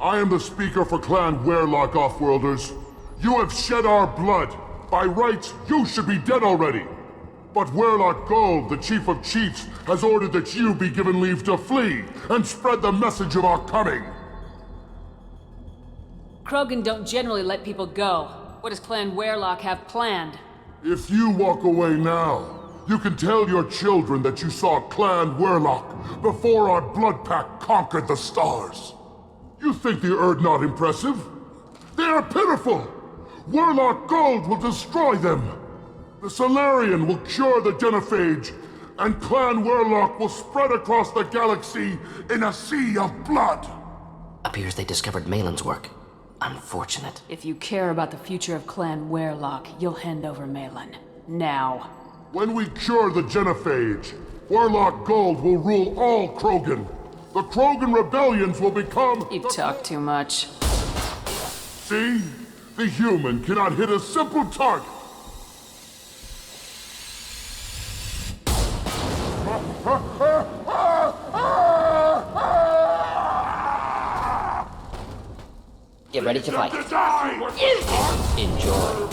I am the speaker for Clan Werelock, Offworlders. You have shed our blood. By rights, you should be dead already. But Werelock Gold, the Chief of Chiefs, has ordered that you be given leave to flee and spread the message of our coming. Krogan don't generally let people go. What does Clan Werelock have planned? If you walk away now, you can tell your children that you saw Clan Werelock before our blood pact conquered the stars. You think the Erd not impressive? They are pitiful! Werelock Gold will destroy them! The Solarian will cure the Genophage, and Clan Werelock will spread across the galaxy in a sea of blood! Appears they discovered Malin's work. Unfortunate. If you care about the future of Clan Werelock, you'll hand over Malin. Now. When we cure the Genophage, Werelock Gold will rule all Krogan. The Krogan rebellions will become... You talk too much. See? The human cannot hit a simple target. Get ready to fight. Enjoy.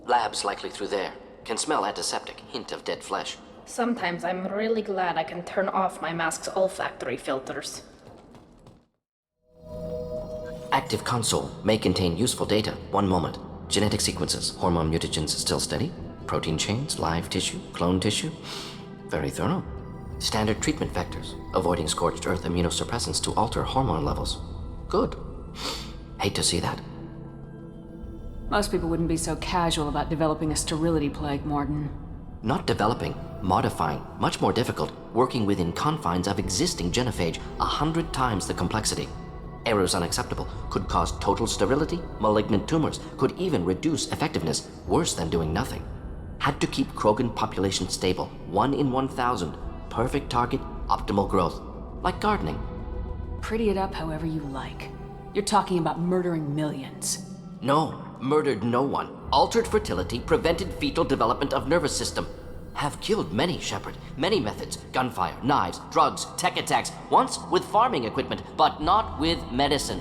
Lab's likely through there. Can smell antiseptic, hint of dead flesh. Sometimes I'm really glad I can turn off my mask's olfactory filters. Active console may contain useful data. One moment. Genetic sequences, hormone mutagens still steady. Protein chains, live tissue, clone tissue. Very thorough. Standard treatment vectors, avoiding scorched earth immunosuppressants to alter hormone levels. Good. Hate to see that. Most people wouldn't be so casual about developing a sterility plague, Morton. Not developing, modifying, much more difficult, working within confines of existing genophage, 100 times the complexity. Errors unacceptable, could cause total sterility, malignant tumors, could even reduce effectiveness, worse than doing nothing. Had to keep Krogan population stable, 1 in 1,000, perfect target, optimal growth. Like gardening. Pretty it up however you like. You're talking about murdering millions. No, murdered no one. Altered fertility, prevented fetal development of nervous system. Have killed many, Shepard. Many methods. Gunfire, knives, drugs, tech attacks. Once with farming equipment, but not with medicine.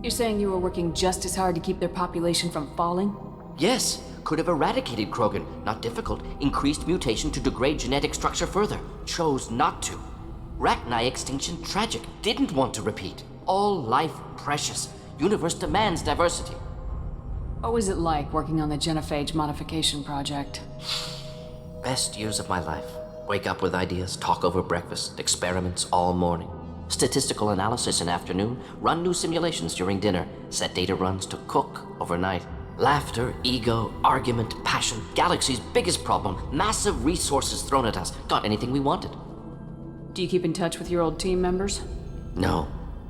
You're saying you were working just as hard to keep their population from falling? Yes, could have eradicated Krogan. Not difficult. Increased mutation to degrade genetic structure further. Chose not to. Rachni extinction tragic. Didn't want to repeat. All life precious. Universe demands diversity. What was it like working on the Genophage modification project? Best years of my life. Wake up with ideas, talk over breakfast, experiments all morning. Statistical analysis in afternoon, run new simulations during dinner, set data runs to cook overnight. Laughter, ego, argument, passion, galaxy's biggest problem, massive resources thrown at us. Got anything we wanted. Do you keep in touch with your old team members? No.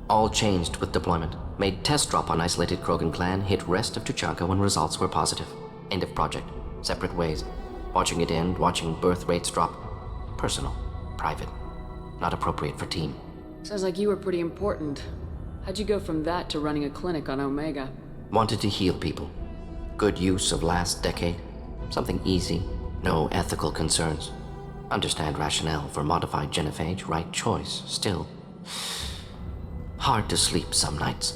All changed with deployment. Made test drop on isolated Krogan clan, hit rest of Tuchanka when results were positive. End of project. Separate ways. Watching it end, watching birth rates drop. Personal. Private. Not appropriate for team. Sounds like you were pretty important. How'd you go from that to running a clinic on Omega? Wanted to heal people. Good use of last decade. Something easy. No ethical concerns. Understand rationale for modified genophage, right choice. Still. Hard to sleep some nights.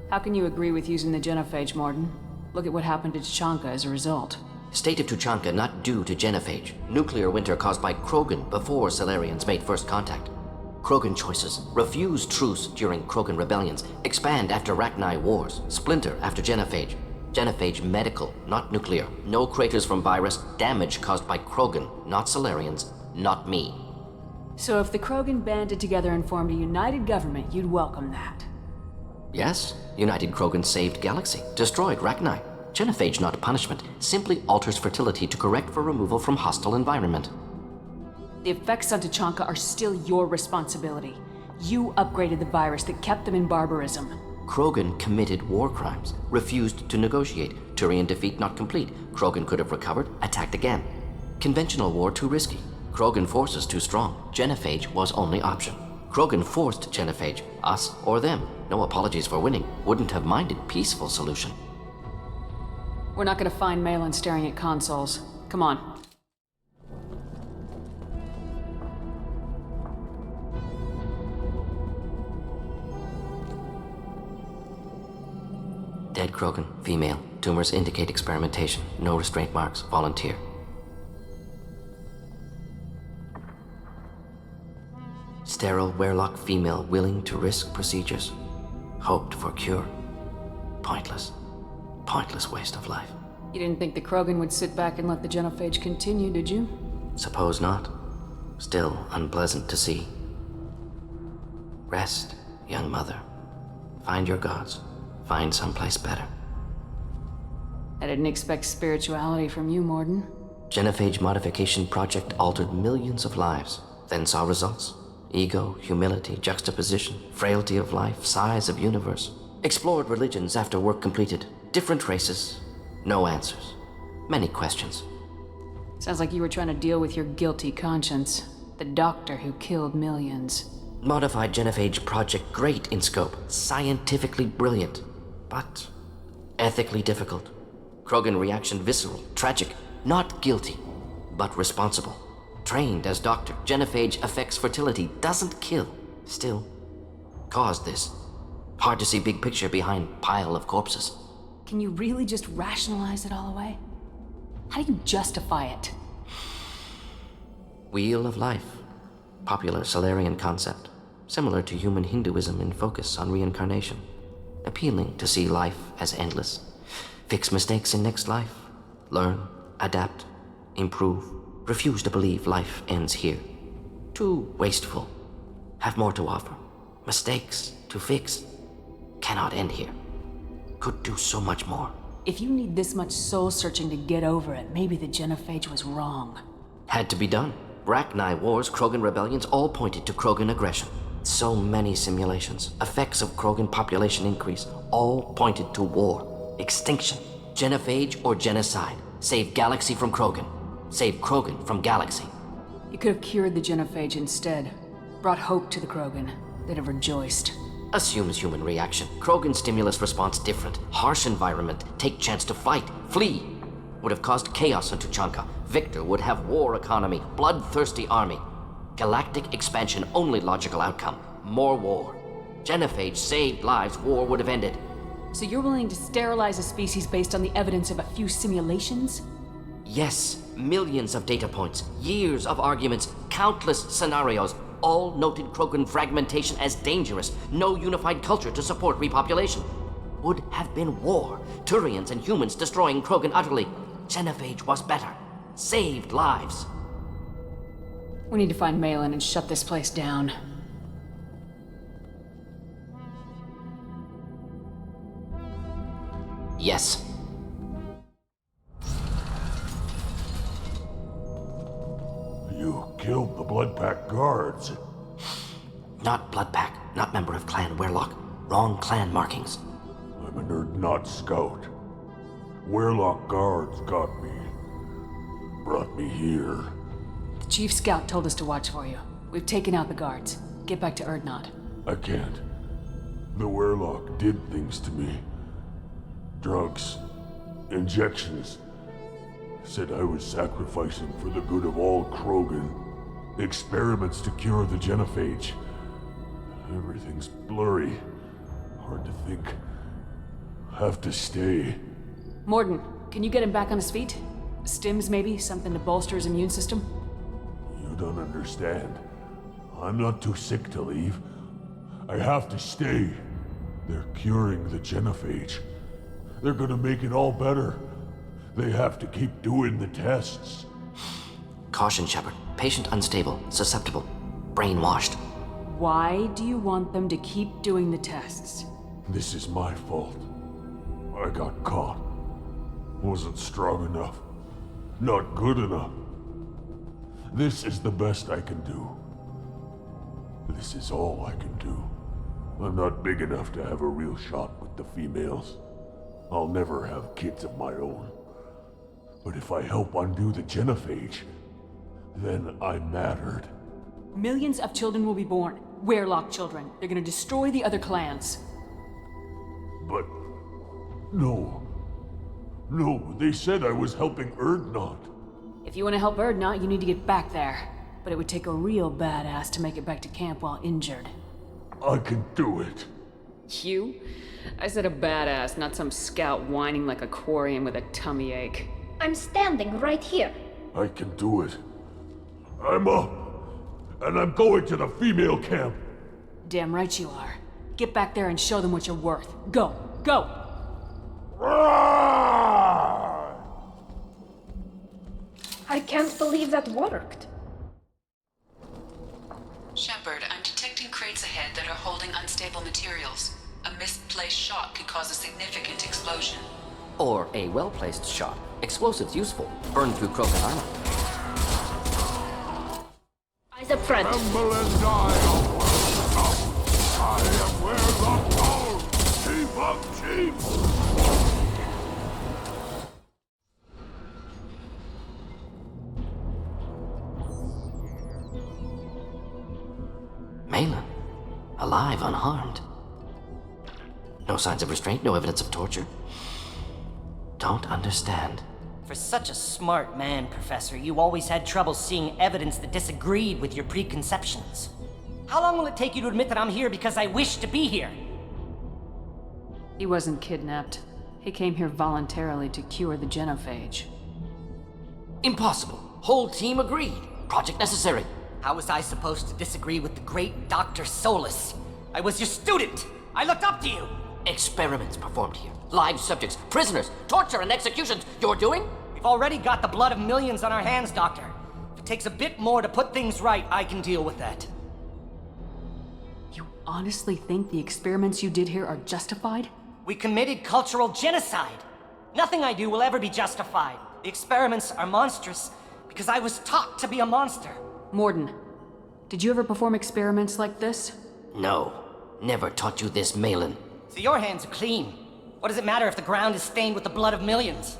How can you agree with using the genophage, Morton? Look at what happened to Tuchanka as a result. State of Tuchanka not due to genophage. Nuclear winter caused by Krogan before Solarians made first contact. Krogan choices. Refuse truce during Krogan rebellions. Expand after Rachni wars. Splinter after genophage. Genophage medical, not nuclear. No craters from virus. Damage caused by Krogan, not Solarians, not me. So if the Krogan banded together and formed a united government, you'd welcome that? Yes, United Krogan saved Galaxy, destroyed Rachni. Genophage not punishment, simply alters fertility to correct for removal from hostile environment. The effects on Tuchanka are still your responsibility. You upgraded the virus that kept them in barbarism. Krogan committed war crimes, refused to negotiate. Turian defeat not complete. Krogan could have recovered, attacked again. Conventional war too risky. Krogan forces too strong. Genophage was only option. Krogan forced genophage, us or them. No apologies for winning. Wouldn't have minded peaceful solution. We're not gonna find Malin staring at consoles. Come on. Krogan, female. Tumors indicate experimentation. No restraint marks. Volunteer. Sterile Werelock female willing to risk procedures. Hoped for cure. Pointless. Pointless waste of life. You didn't think the Krogan would sit back and let the genophage continue, did you? Suppose not. Still unpleasant to see. Rest, young mother. Find your gods. Find someplace better. I didn't expect spirituality from you, Morden. Genophage modification project altered millions of lives, then saw results. Ego, humility, juxtaposition, frailty of life, size of universe. Explored religions after work completed. Different races. No answers. Many questions. Sounds like you were trying to deal with your guilty conscience. The doctor who killed millions. Modified genophage project great in scope. Scientifically brilliant. But ethically difficult. Krogan reaction visceral, tragic. Not guilty, but responsible. Trained as doctor, genophage affects fertility, doesn't kill. Still, caused this. Hard to see big picture behind pile of corpses. Can you really just rationalize it all away? How do you justify it? Wheel of life. Popular Solarian concept. Similar to human Hinduism in focus on reincarnation. Appealing to see life as endless. Fix mistakes in next life. Learn, adapt, improve. Refuse to believe life ends here. Too wasteful. Have more to offer. Mistakes to fix. Cannot end here. Could do so much more. If you need this much soul-searching to get over it, maybe the genophage was wrong. Had to be done. Rachni wars, Krogan rebellions, all pointed to Krogan aggression. So many simulations, effects of Krogan population increase, all pointed to war, extinction, genophage or genocide. Save galaxy from Krogan. Save Krogan from galaxy. You could have cured the genophage instead. Brought hope to the Krogan. They'd have rejoiced. Assumes human reaction. Krogan stimulus response different. Harsh environment. Take chance to fight. Flee. Would have caused chaos on Tuchanka. Victor would have war economy. Bloodthirsty army. Galactic expansion only logical outcome. More war. Genophage saved lives. War would have ended. So you're willing to sterilize a species based on the evidence of a few simulations? Yes. Millions of data points. Years of arguments. Countless scenarios. All noted Krogan fragmentation as dangerous. No unified culture to support repopulation. Would have been war. Turians and humans destroying Krogan utterly. Genophage was better. Saved lives. We need to find Malin and shut this place down. Yes. You killed the Blood Pack guards. Not Bloodpack. Not member of Clan Werelock. Wrong clan markings. I'm a nerd not scout. Werelock guards got me. Brought me here. The chief scout told us to watch for you. We've taken out the guards. Get back to Erdnot. I can't. The Werelock did things to me. Drugs. Injections. Said I was sacrificing for the good of all Krogan. Experiments to cure the genophage. Everything's blurry. Hard to think. Have to stay. Morden, can you get him back on his feet? Stims, maybe? Something to bolster his immune system? You don't understand. I'm not too sick to leave. I have to stay. They're curing the genophage. They're gonna make it all better. They have to keep doing the tests. Caution, Shepard. Patient unstable, susceptible, brainwashed. Why do you want them to keep doing the tests? This is my fault. I got caught. Wasn't strong enough. Not good enough. This is the best I can do. This is all I can do. I'm not big enough to have a real shot with the females. I'll never have kids of my own. But if I help undo the genophage, then I mattered. Millions of children will be born. Werelock children. They're gonna destroy the other clans. But... no. No, they said I was helping Erdnot. If you want to help Erdnot, you need to get back there. But it would take a real badass to make it back to camp while injured. I can do it. You? I said a badass, not some scout whining like a Quarian with a tummy ache. I'm standing right here. I can do it. I'm up. And I'm going to the female camp. Damn right you are. Get back there and show them what you're worth. Go! Go! I can't believe that worked. Shepard, I'm detecting crates ahead that are holding unstable materials. A misplaced shot could cause a significant explosion. Or a well-placed shot. Explosives useful. Burn through Krogan armor. Eyes up front. Tremble and die, I am Werlock Power, Chief of Chiefs! Malin. Alive, unharmed. No signs of restraint, no evidence of torture. Don't understand. For such a smart man, Professor, you always had trouble seeing evidence that disagreed with your preconceptions. How long will it take you to admit that I'm here because I wish to be here? He wasn't kidnapped. He came here voluntarily to cure the genophage. Impossible. Whole team agreed. Project necessary. How was I supposed to disagree with the great Dr. Solus? I was your student! I looked up to you! Experiments performed here. Live subjects, prisoners, torture and executions. You're doing? We've already got the blood of millions on our hands, Doctor. If it takes a bit more to put things right, I can deal with that. You honestly think the experiments you did here are justified? We committed cultural genocide. Nothing I do will ever be justified. The experiments are monstrous because I was taught to be a monster. Morden, did you ever perform experiments like this? No. Never taught you this, Malin. So your hands are clean. What does it matter if the ground is stained with the blood of millions?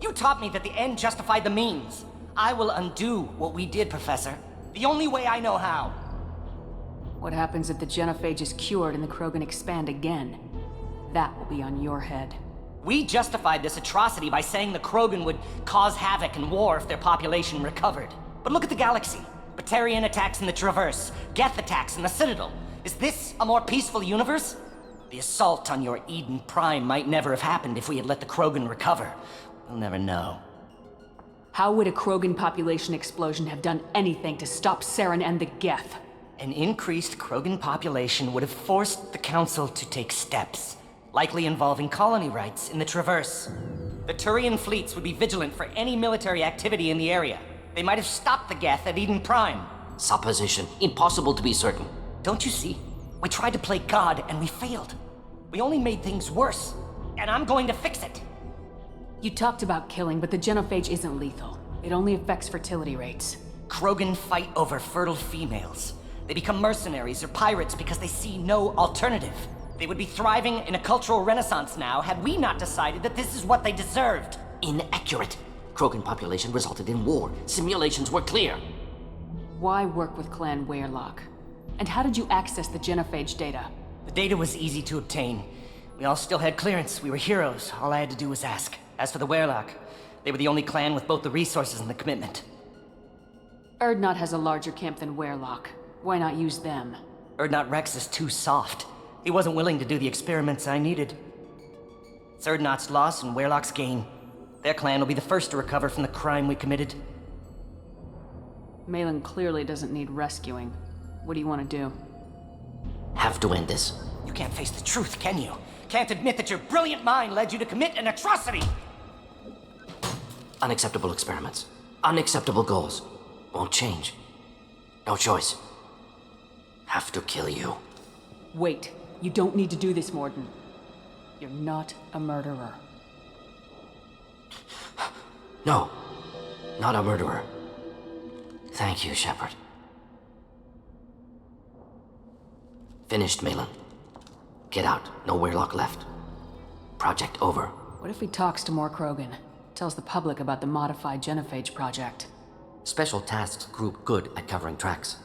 You taught me that the end justified the means. I will undo what we did, Professor. The only way I know how. What happens if the genophage is cured and the Krogan expand again? That will be on your head. We justified this atrocity by saying the Krogan would cause havoc and war if their population recovered. But look at the galaxy. Batarian attacks in the Traverse, Geth attacks in the Citadel. Is this a more peaceful universe? The assault on your Eden Prime might never have happened if we had let the Krogan recover. We'll never know. How would a Krogan population explosion have done anything to stop Saren and the Geth? An increased Krogan population would have forced the Council to take steps, likely involving colony rights in the Traverse. The Turian fleets would be vigilant for any military activity in the area. They might have stopped the Geth at Eden Prime. Supposition. Impossible to be certain. Don't you see? We tried to play God and we failed. We only made things worse. And I'm going to fix it. You talked about killing, but the genophage isn't lethal. It only affects fertility rates. Krogan fight over fertile females. They become mercenaries or pirates because they see no alternative. They would be thriving in a cultural renaissance now had we not decided that this is what they deserved. Inaccurate. Krogan population resulted in war. Simulations were clear. Why work with Clan Werlock? And how did you access the genophage data? The data was easy to obtain. We all still had clearance. We were heroes. All I had to do was ask. As for the Werlock, they were the only clan with both the resources and the commitment. Erdnot has a larger camp than Werlock. Why not use them? Erdnot Rex is too soft. He wasn't willing to do the experiments I needed. It's Erdnot's loss and Werlock's gain. Their clan will be the first to recover from the crime we committed. Malin clearly doesn't need rescuing. What do you want to do? Have to end this. You can't face the truth, can you? Can't admit that your brilliant mind led you to commit an atrocity! Unacceptable experiments. Unacceptable goals. Won't change. No choice. Have to kill you. Wait. You don't need to do this, Morden. You're not a murderer. No. Not a murderer. Thank you, Shepard. Finished, Malin. Get out. No Werlock left. Project over. What if he talks to more Krogan? Tells the public about the modified genophage project? Special Tasks Group good at covering tracks.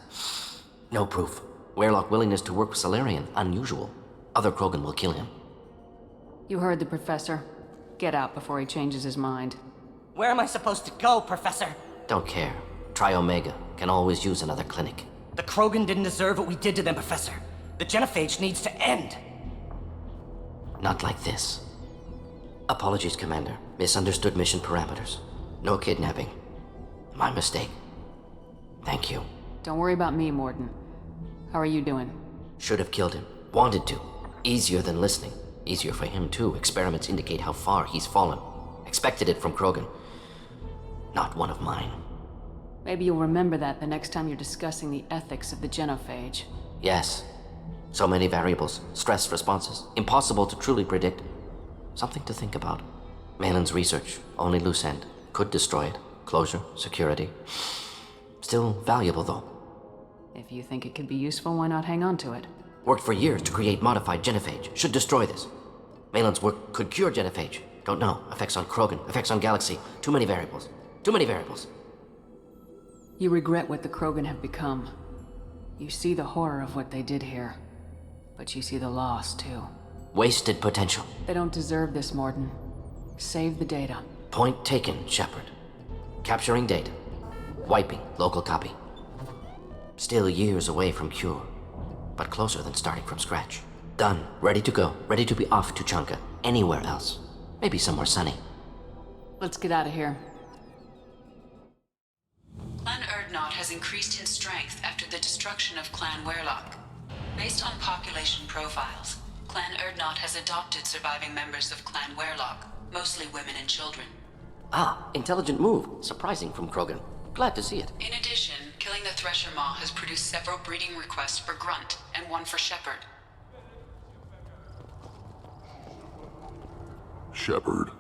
No proof. Werlock willingness to work with Salarian, unusual. Other Krogan will kill him. You heard the professor. Get out before he changes his mind. Where am I supposed to go, Professor? Don't care. Try Omega. Can always use another clinic. The Krogan didn't deserve what we did to them, Professor. The genophage needs to end. Not like this. Apologies, Commander. Misunderstood mission parameters. No kidnapping. My mistake. Thank you. Don't worry about me, Morden. How are you doing? Should have killed him. Wanted to. Easier than listening. Easier for him, too. Experiments indicate how far he's fallen. Expected it from Krogan. Not one of mine. Maybe you'll remember that the next time you're discussing the ethics of the genophage. Yes. So many variables. Stress responses. Impossible to truly predict. Something to think about. Malin's research. Only loose end. Could destroy it. Closure. Security. Still valuable, though. If you think it could be useful, why not hang on to it? Worked for years to create modified genophage. Should destroy this. Malin's work could cure genophage. Don't know. Effects on Krogan. Effects on Galaxy. Too many variables. Too many variables. You regret what the Krogan have become. You see the horror of what they did here. But you see the loss, too. Wasted potential. They don't deserve this, Morden. Save the data. Point taken, Shepard. Capturing data. Wiping local copy. Still years away from cure, but closer than starting from scratch. Done. Ready to go. Ready to be off to Chanka. Anywhere else. Maybe somewhere sunny. Let's get out of here. Clan Urdnot has increased in strength after the destruction of Clan Werlock. Based on population profiles, Clan Urdnot has adopted surviving members of Clan Werlock, mostly women and children. Ah, intelligent move. Surprising from Krogan. Glad to see it. In addition, killing the Thresher Maw has produced several breeding requests for Grunt and one for Shepard. Shepard,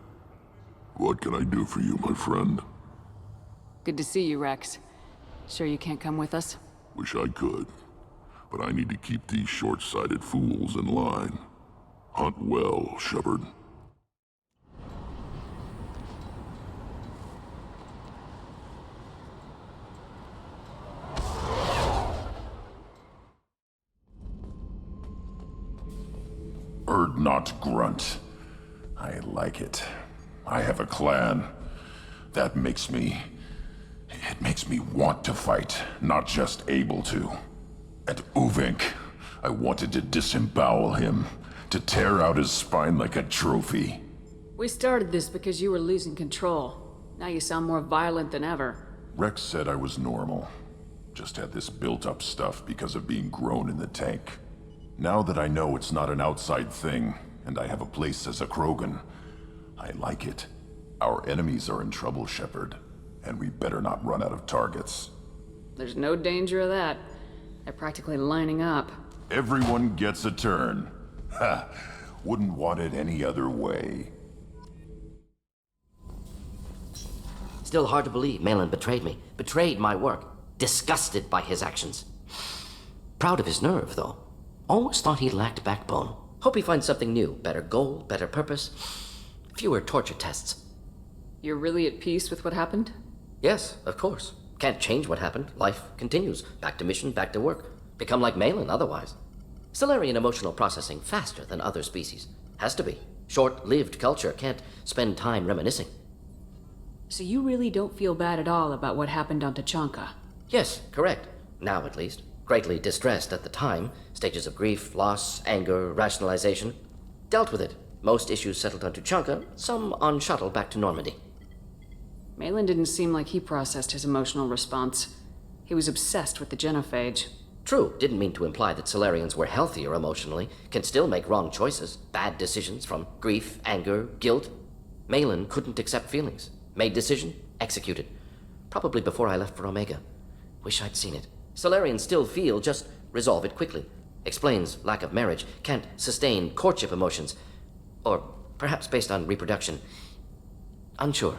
what can I do for you, my friend? Good to see you, Rex. Sure you can't come with us? Wish I could, but I need to keep these short-sighted fools in line. Hunt well, Shepard. Urdnot Grunt. I like it. I have a clan. That makes me... It makes me want to fight, not just able to. At Uvink, I wanted to disembowel him, to tear out his spine like a trophy. We started this because you were losing control. Now you sound more violent than ever. Rex said I was normal. Just had this built-up stuff because of being grown in the tank. Now that I know it's not an outside thing, and I have a place as a Krogan, I like it. Our enemies are in trouble, Shepard, and we better not run out of targets. There's no danger of that. They're practically lining up. Everyone gets a turn. Ha! Wouldn't want it any other way. Still hard to believe Malin betrayed me. Betrayed my work. Disgusted by his actions. Proud of his nerve, though. Always thought he lacked backbone. Hope he finds something new. Better goal, better purpose. Fewer torture tests. You're really at peace with what happened? Yes, of course. Can't change what happened. Life continues. Back to mission, back to work. Become like Malin otherwise. Solarian emotional processing faster than other species. Has to be. Short-lived culture can't spend time reminiscing. So you really don't feel bad at all about what happened on Tachanka? Yes, correct. Now at least. Greatly distressed at the time. Stages of grief, loss, anger, rationalization. Dealt with it. Most issues settled on Tuchanka, some on shuttle back to Normandy. Malin didn't seem like he processed his emotional response. He was obsessed with the genophage. True, didn't mean to imply that Solarians were healthier emotionally, can still make wrong choices, bad decisions from grief, anger, guilt. Malin couldn't accept feelings. Made decision, executed. Probably before I left for Omega. Wish I'd seen it. Solarians still feel, just resolve it quickly. Explains lack of marriage, can't sustain courtship emotions. Or perhaps based on reproduction. Unsure.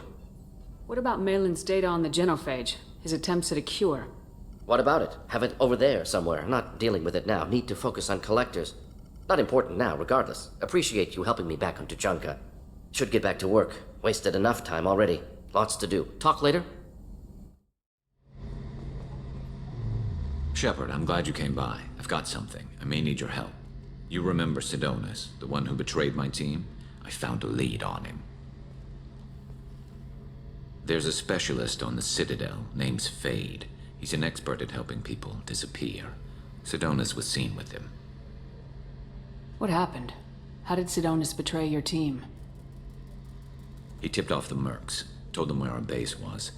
What about Malin's data on the genophage? His attempts at a cure? What about it? Have it over there somewhere. Not dealing with it now. Need to focus on collectors. Not important now, regardless. Appreciate you helping me back on Tuchanka. Should get back to work. Wasted enough time already. Lots to do. Talk later? Shepard, I'm glad you came by. I've got something. I may need your help. You remember Sidonis, the one who betrayed my team? I found a lead on him. There's a specialist on the Citadel, name's Fade. He's an expert at helping people disappear. Sidonis was seen with him. What happened? How did Sidonis betray your team? He tipped off the mercs, told them where our base was.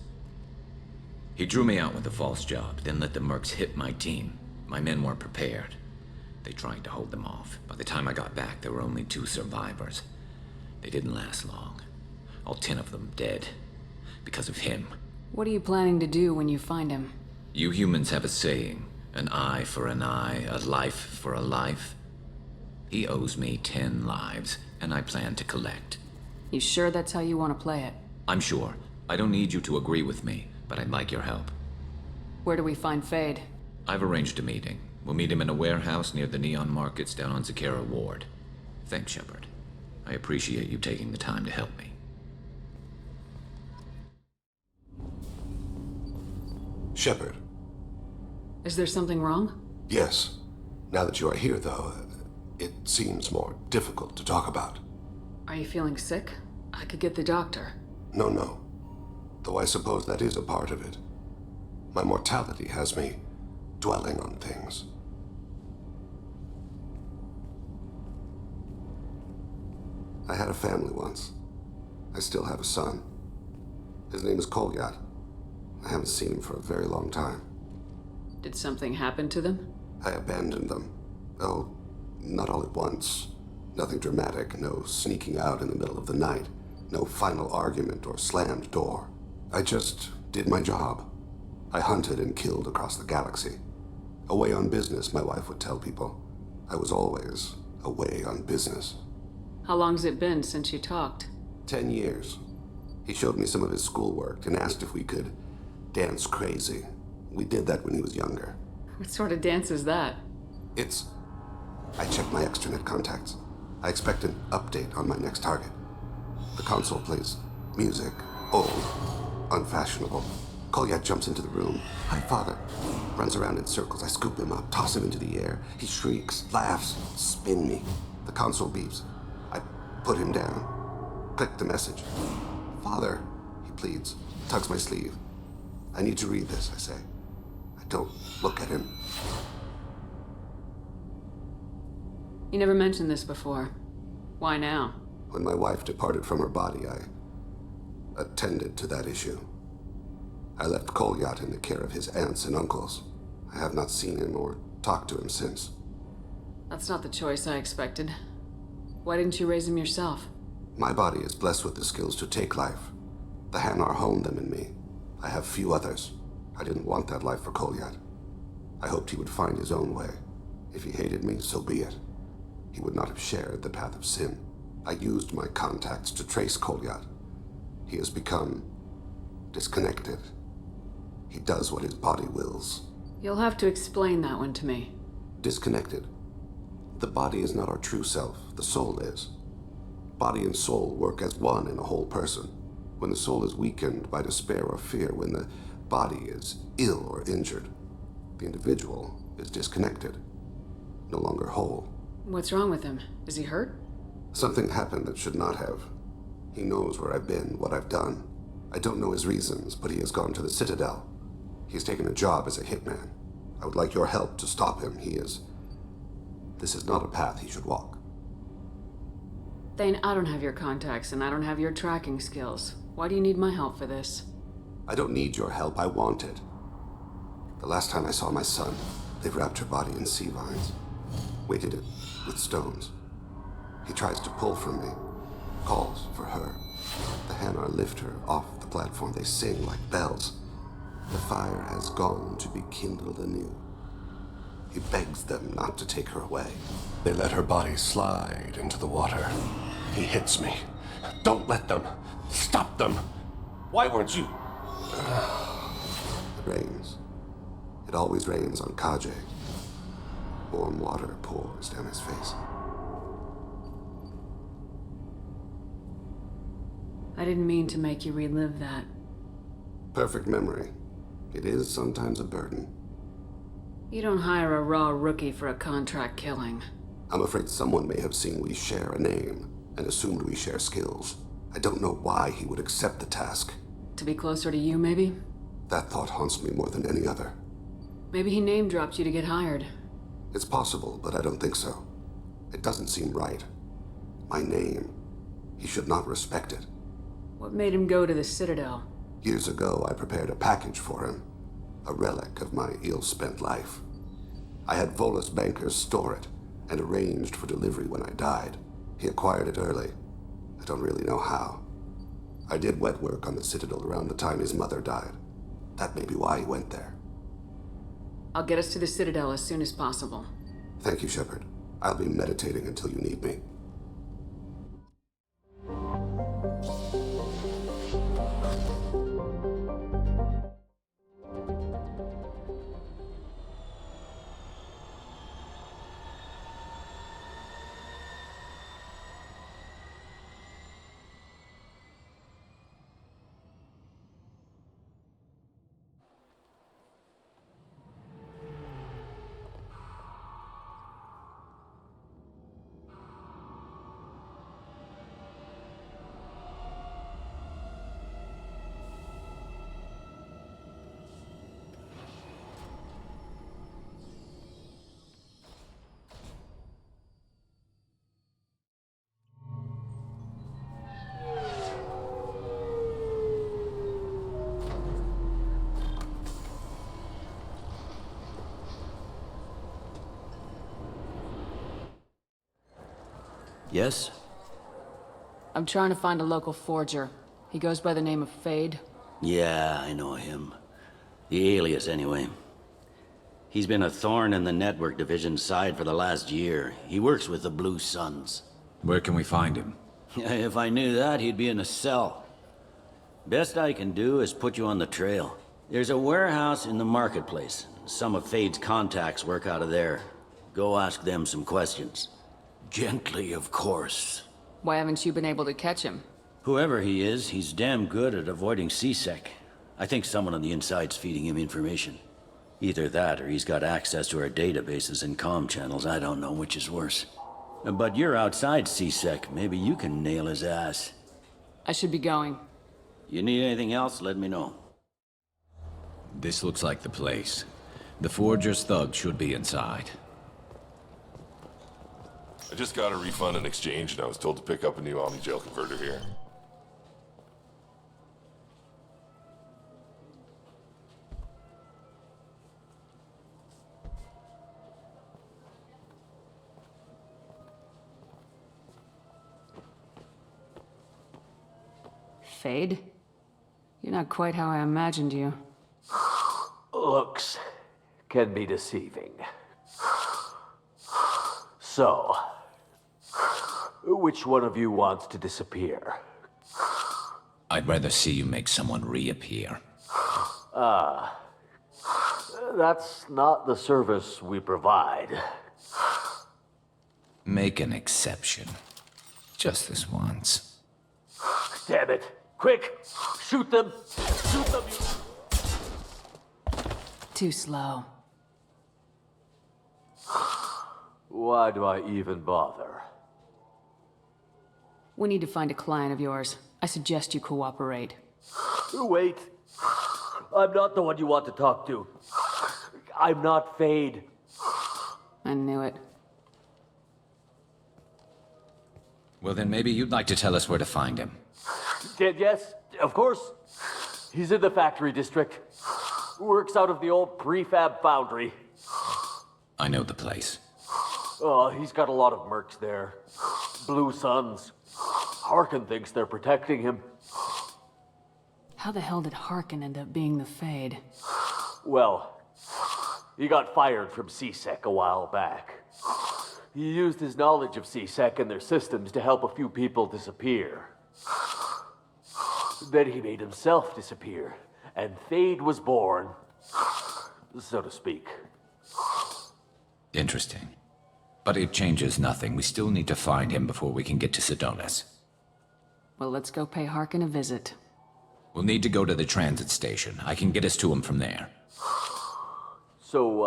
He drew me out with a false job, then let the mercs hit my team. My men weren't prepared. They tried to hold them off. By the time I got back, there were only 2 survivors. They didn't last long. All 10 of them dead. Because of him. What are you planning to do when you find him? You humans have a saying, an eye for an eye, a life for a life. He owes me 10 lives, and I plan to collect. You sure that's how you want to play it? I'm sure. I don't need you to agree with me, but I'd like your help. Where do we find Fade? I've arranged a meeting. We'll meet him in a warehouse near the Neon Markets down on Zakera Ward. Thanks, Shepard. I appreciate you taking the time to help me. Shepard. Is there something wrong? Yes. Now that you are here, though, it seems more difficult to talk about. Are you feeling sick? I could get the doctor. No. Though I suppose that is a part of it. My mortality has me dwelling on things. I had a family once. I still have a son. His name is Kolyat. I haven't seen him for a very long time. Did something happen to them? I abandoned them. Oh, not all at once. Nothing dramatic, no sneaking out in the middle of the night, no final argument or slammed door. I just did my job. I hunted and killed across the galaxy. Away on business, my wife would tell people. I was always away on business. How long's it been since you talked? 10 years. He showed me some of his schoolwork and asked if we could dance crazy. We did that when he was younger. What sort of dance is that? I checked my extranet contacts. I expect an update on my next target. The console plays music, old, unfashionable. Kolyat jumps into the room. Hi, father. Runs around in circles. I scoop him up, toss him into the air. He shrieks, laughs, spin me. The console beeps. I put him down. Click the message. Father, he pleads, tugs my sleeve. I need to read this, I say. I don't look at him. You never mentioned this before. Why now? When my wife departed from her body, I attended to that issue. I left Kolyat in the care of his aunts and uncles. I have not seen him or talked to him since. That's not the choice I expected. Why didn't you raise him yourself? My body is blessed with the skills to take life. The Hanar honed them in me. I have few others. I didn't want that life for Kolyat. I hoped he would find his own way. If he hated me, so be it. He would not have shared the path of sin. I used my contacts to trace Kolyat. He has become disconnected. He does what his body wills. You'll have to explain that one to me. Disconnected. The body is not our true self. The soul is. Body and soul work as one in a whole person. When the soul is weakened by despair or fear, when the body is ill or injured, the individual is disconnected, no longer whole. What's wrong with him? Is he hurt? Something happened that should not have. He knows where I've been, what I've done. I don't know his reasons, but he has gone to the Citadel. He's taken a job as a hitman. I would like your help to stop him. This is not a path he should walk. Thane, I don't have your contacts and I don't have your tracking skills. Why do you need my help for this? I don't need your help. I want it. The last time I saw my son, they wrapped her body in sea vines, weighted it with stones. He tries to pull from me, calls for her. The Hanar lift her off the platform. They sing like bells. The fire has gone to be kindled anew. He begs them not to take her away. They let her body slide into the water. He hits me. Don't let them. Stop them. Why weren't you? It rains. It always rains on Kajay. Warm water pours down his face. I didn't mean to make you relive that. Perfect memory. It is sometimes a burden. You don't hire a raw rookie for a contract killing. I'm afraid someone may have seen we share a name and assumed we share skills. I don't know why he would accept the task. To be closer to you, maybe? That thought haunts me more than any other. Maybe he name-dropped you to get hired. It's possible, but I don't think so. It doesn't seem right. My name. He should not respect it. What made him go to the Citadel? Years ago, I prepared a package for him. A relic of my ill-spent life. I had Volus bankers store it, and arranged for delivery when I died. He acquired it early. I don't really know how. I did wet work on the Citadel around the time his mother died. That may be why he went there. I'll get us to the Citadel as soon as possible. Thank you, Shepard. I'll be meditating until you need me. Yes? I'm trying to find a local forger. He goes by the name of Fade. Yeah, I know him. The alias, anyway. He's been a thorn in the network division's side for the last year. He works with the Blue Suns. Where can we find him? If I knew that, he'd be in a cell. Best I can do is put you on the trail. There's a warehouse in the marketplace. Some of Fade's contacts work out of there. Go ask them some questions. Gently, of course. Why haven't you been able to catch him? Whoever he is, he's damn good at avoiding C-Sec. I think someone on the inside's feeding him information. Either that, or he's got access to our databases and comm channels. I don't know which is worse. But you're outside C-Sec. Maybe you can nail his ass. I should be going. You need anything else, let me know. This looks like the place. The Forger's thug should be inside. I just got a refund in exchange, and I was told to pick up a new Omni-Gel converter here. Fade? You're not quite how I imagined you. Looks can be deceiving. So, which one of you wants to disappear? I'd rather see you make someone reappear. That's not the service we provide. Make an exception. Just this once. Damn it. Quick! Shoot them! Shoot them, Too slow. Why do I even bother? We need to find a client of yours. I suggest you cooperate. Wait. I'm not the one you want to talk to. I'm not Fade. I knew it. Well, then maybe you'd like to tell us where to find him. Yes, of course. He's in the factory district. Works out of the old prefab foundry. I know the place. Oh, he's got a lot of mercs there. Blue Suns. Harkin thinks they're protecting him. How the hell did Harkin end up being the Fade? Well, he got fired from C-Sec a while back. He used his knowledge of C-Sec and their systems to help a few people disappear. Then he made himself disappear, and Fade was born, so to speak. Interesting. But it changes nothing. We still need to find him before we can get to Sidonis. Well, let's go pay Harkin a visit. We'll need to go to the transit station. I can get us to him from there. So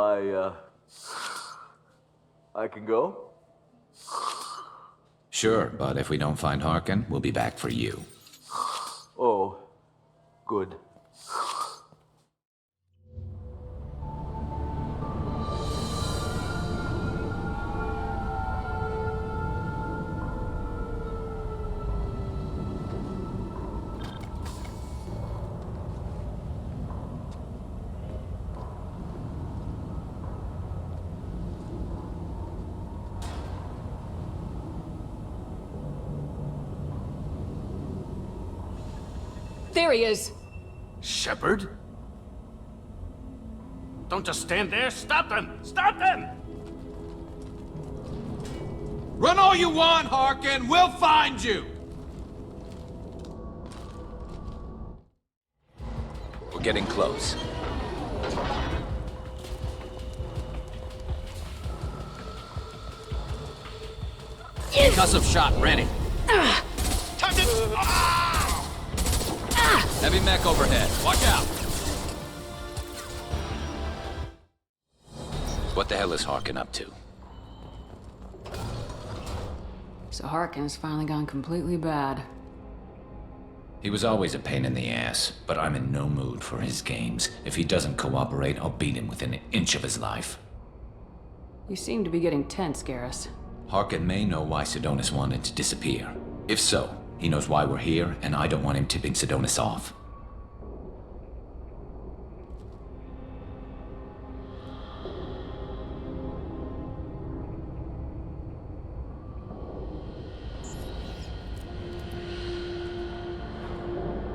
I can go? Sure, but if we don't find Harkin, we'll be back for you. Oh, good. There he is! Shepard? Don't just stand there. Stop them! Stop them! Run all you want, Harkin! We'll find you! We're getting close. Concussive shot ready. Heavy mech overhead. Watch out! What the hell is Harkin up to? So Harkin's finally gone completely bad. He was always a pain in the ass, but I'm in no mood for his games. If he doesn't cooperate, I'll beat him within an inch of his life. You seem to be getting tense, Garrus. Harkin may know why Sidonis wanted to disappear. If so, he knows why we're here, and I don't want him tipping Sidonis off.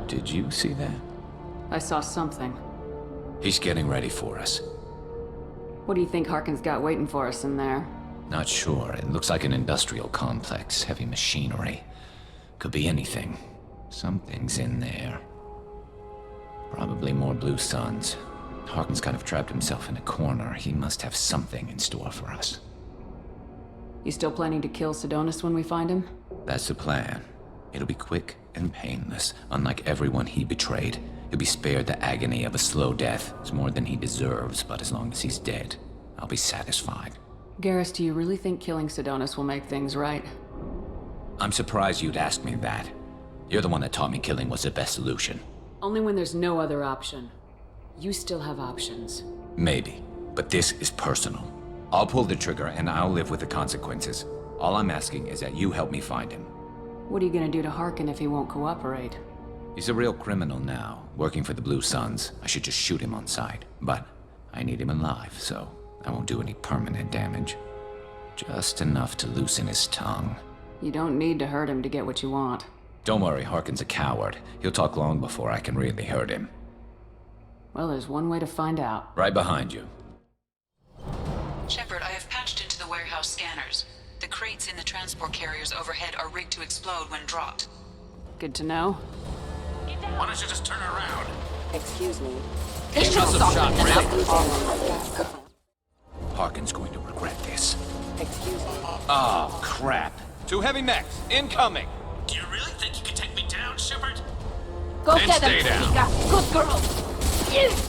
Did you see that? I saw something. He's getting ready for us. What do you think Harkin's got waiting for us in there? Not sure. It looks like an industrial complex. Heavy machinery. Could be anything. Something's in there. Probably more blue suns. Harkin's kind of trapped himself in a corner. He must have something in store for us. You still planning to kill Sidonis when we find him? That's the plan. It'll be quick and painless. Unlike everyone he betrayed, he'll be spared the agony of a slow death. It's more than he deserves, but as long as he's dead, I'll be satisfied. Garrus, do you really think killing Sidonis will make things right? I'm surprised you'd ask me that. You're the one that taught me killing was the best solution. Only when there's no other option. You still have options. Maybe, but this is personal. I'll pull the trigger and I'll live with the consequences. All I'm asking is that you help me find him. What are you gonna do to Harkin if he won't cooperate? He's a real criminal now, working for the Blue Suns. I should just shoot him on sight. But I need him alive, so I won't do any permanent damage. Just enough to loosen his tongue. You don't need to hurt him to get what you want. Don't worry, Harkin's a coward. He'll talk long before I can really hurt him. Well, there's one way to find out. Right behind you. Shepard, I have patched into the warehouse scanners. The crates in the transport carriers overhead are rigged to explode when dropped. Good to know. Why don't you just turn around? Excuse me. Concussive shot ready. Harkin's going to regret this. Excuse me. Oh, crap. 2 heavy mechs, incoming! Do you really think you can take me down, Shepard? Go Then get them, stay down. Mika. Good girl. Yes.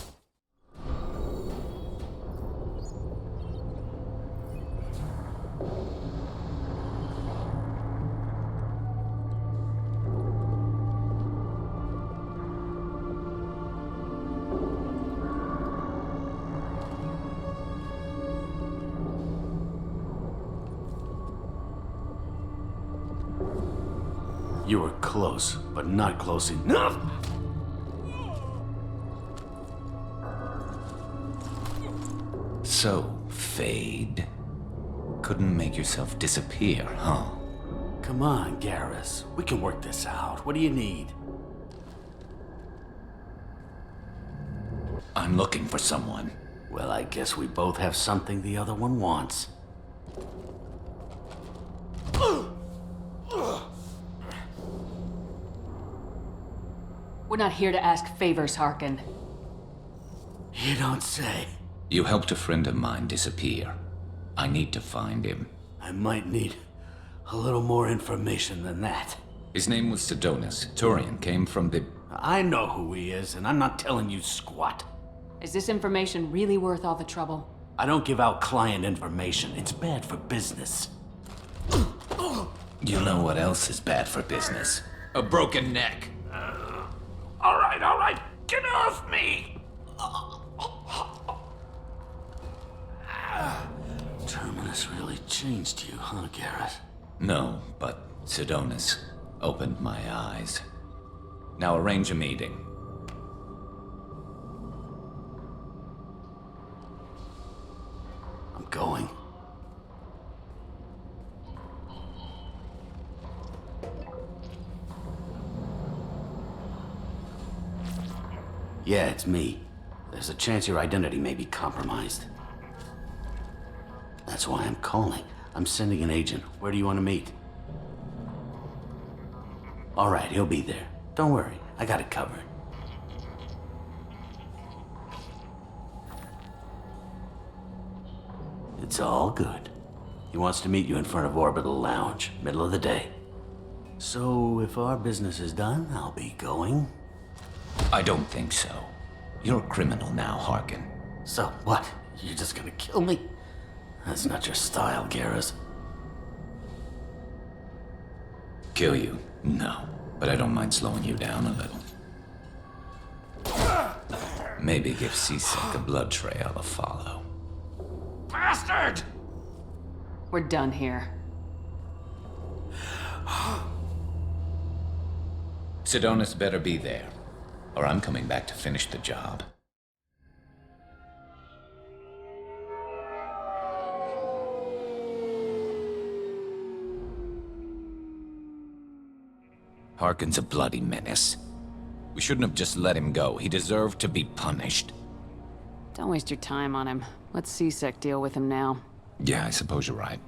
You were close, but not close enough. So, Fade. Couldn't make yourself disappear, huh? Come on, Garrus. We can work this out. What do you need? I'm looking for someone. Well, I guess we both have something the other one wants. We're not here to ask favors, Harkin. You don't say. You helped a friend of mine disappear. I need to find him. I might need a little more information than that. His name was Sidonis. Turian came from the... I know who he is, and I'm not telling you squat. Is this information really worth all the trouble? I don't give out client information. It's bad for business. You know what else is bad for business? A broken neck. All right. Get off me! Terminus really changed you, huh, Garrus? No, but Sidonis opened my eyes. Now arrange a meeting. I'm going. Yeah, it's me. There's a chance your identity may be compromised. That's why I'm calling. I'm sending an agent. Where do you want to meet? All right, he'll be there. Don't worry, I got it covered. It's all good. He wants to meet you in front of Orbital Lounge, middle of the day. So, if our business is done, I'll be going. I don't think so. You're a criminal now, Harkin. So, what? You're just gonna kill me? That's not your style, Garrus. Kill you? No. But I don't mind slowing you down a little. Maybe give C-Sec a blood trail to follow. Bastard! We're done here. Sidonis better be there, or I'm coming back to finish the job. Harkin's a bloody menace. We shouldn't have just let him go. He deserved to be punished. Don't waste your time on him. Let C-Sec deal with him now. Yeah, I suppose you're right.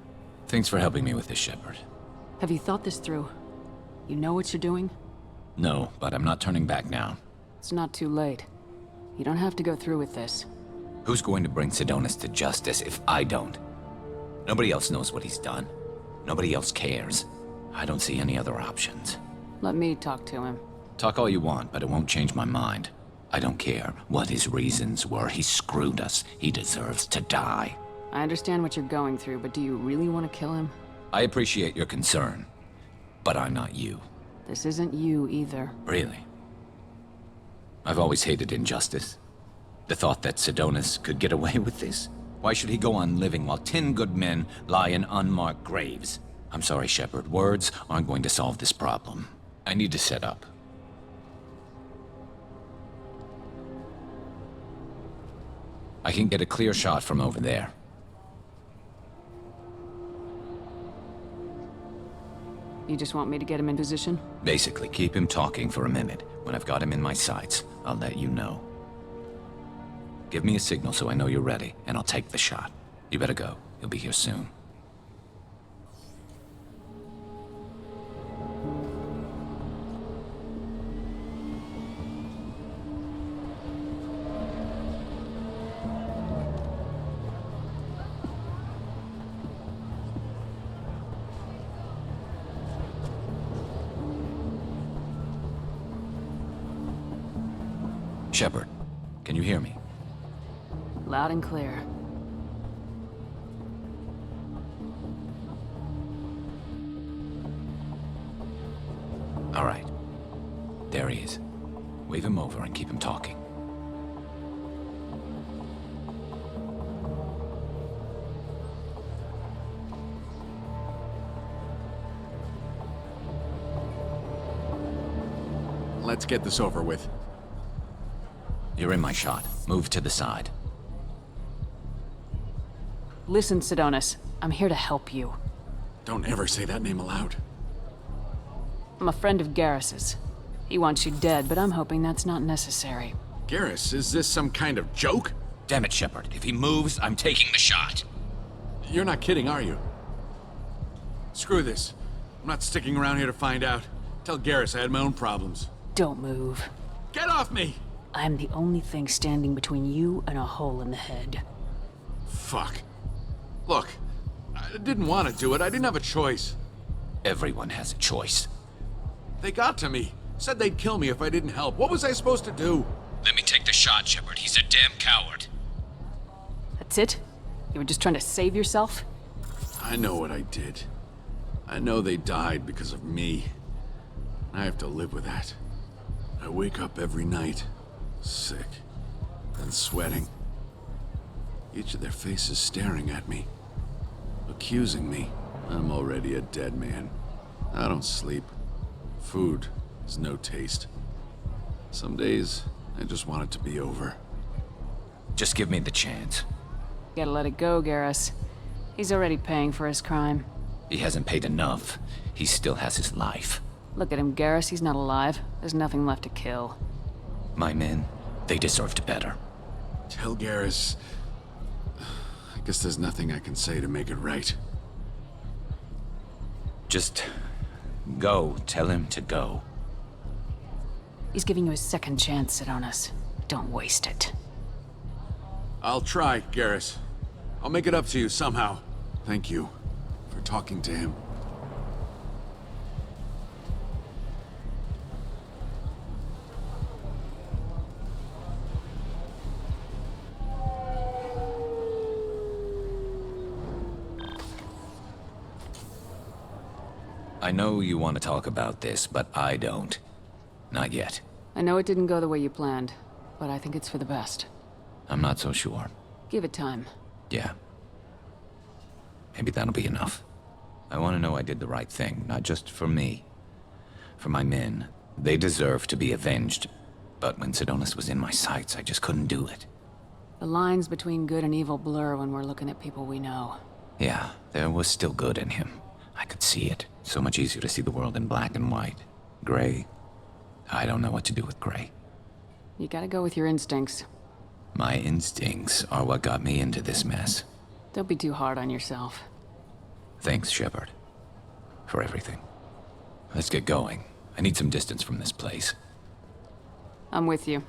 Thanks for helping me with this, Shepard. Have you thought this through? You know what you're doing? No, but I'm not turning back now. It's not too late. You don't have to go through with this. Who's going to bring Sidonis to justice if I don't? Nobody else knows what he's done. Nobody else cares. I don't see any other options. Let me talk to him. Talk all you want, but it won't change my mind. I don't care what his reasons were. He screwed us. He deserves to die. I understand what you're going through, but do you really want to kill him? I appreciate your concern, but I'm not you. This isn't you either. Really? I've always hated injustice. The thought that Sidonis could get away with this? Why should he go on living while 10 good men lie in unmarked graves? I'm sorry, Shepard. Words aren't going to solve this problem. I need to set up. I can get a clear shot from over there. You just want me to get him in position? Basically, keep him talking for a minute. When I've got him in my sights, I'll let you know. Give me a signal so I know you're ready, and I'll take the shot. You better go. He'll be here soon. Shepard, can you hear me? Loud and clear. All right. There he is. Wave him over and keep him talking. Let's get this over with. You're in my shot. Move to the side. Listen, Sidonis. I'm here to help you. Don't ever say that name aloud. I'm a friend of Garrus's. He wants you dead, but I'm hoping that's not necessary. Garrus, is this some kind of joke? Damn it, Shepard. If he moves, I'm taking the shot. You're not kidding, are you? Screw this. I'm not sticking around here to find out. Tell Garrus I had my own problems. Don't move. Get off me! I'm the only thing standing between you and a hole in the head. Fuck. Look, I didn't want to do it. I didn't have a choice. Everyone has a choice. They got to me. Said they'd kill me if I didn't help. What was I supposed to do? Let me take the shot, Shepard. He's a damn coward. That's it? You were just trying to save yourself? I know what I did. I know they died because of me. I have to live with that. I wake up every night, sick, and sweating. Each of their faces staring at me, accusing me. I'm already a dead man. I don't sleep. Food has no taste. Some days, I just want it to be over. Just give me the chance. Gotta let it go, Garrus. He's already paying for his crime. He hasn't paid enough. He still has his life. Look at him, Garrus. He's not alive. There's nothing left to kill. My men, They deserved better. Tell Garrus... I guess there's nothing I can say to make it right. Just go. Tell him to go. He's giving you a second chance, Sidonis. Don't waste it. I'll try, Garrus. I'll make it up to you somehow. Thank you for talking to him. I know you want to talk about this, but I don't. Not yet. I know it didn't go the way you planned, but I think it's for the best. I'm not so sure. Give it time. Yeah. Maybe that'll be enough. I want to know I did the right thing, not just for me. For my men. They deserve to be avenged. But when Sidonis was in my sights, I just couldn't do it. The lines between good and evil blur when we're looking at people we know. Yeah, there was still good in him. I could see it. So much easier to see the world in black and white. Gray? I don't know what to do with gray. You gotta go with your instincts. My instincts are what got me into this mess. Don't be too hard on yourself. Thanks, Shepard. For everything. Let's get going. I need some distance from this place. I'm with you.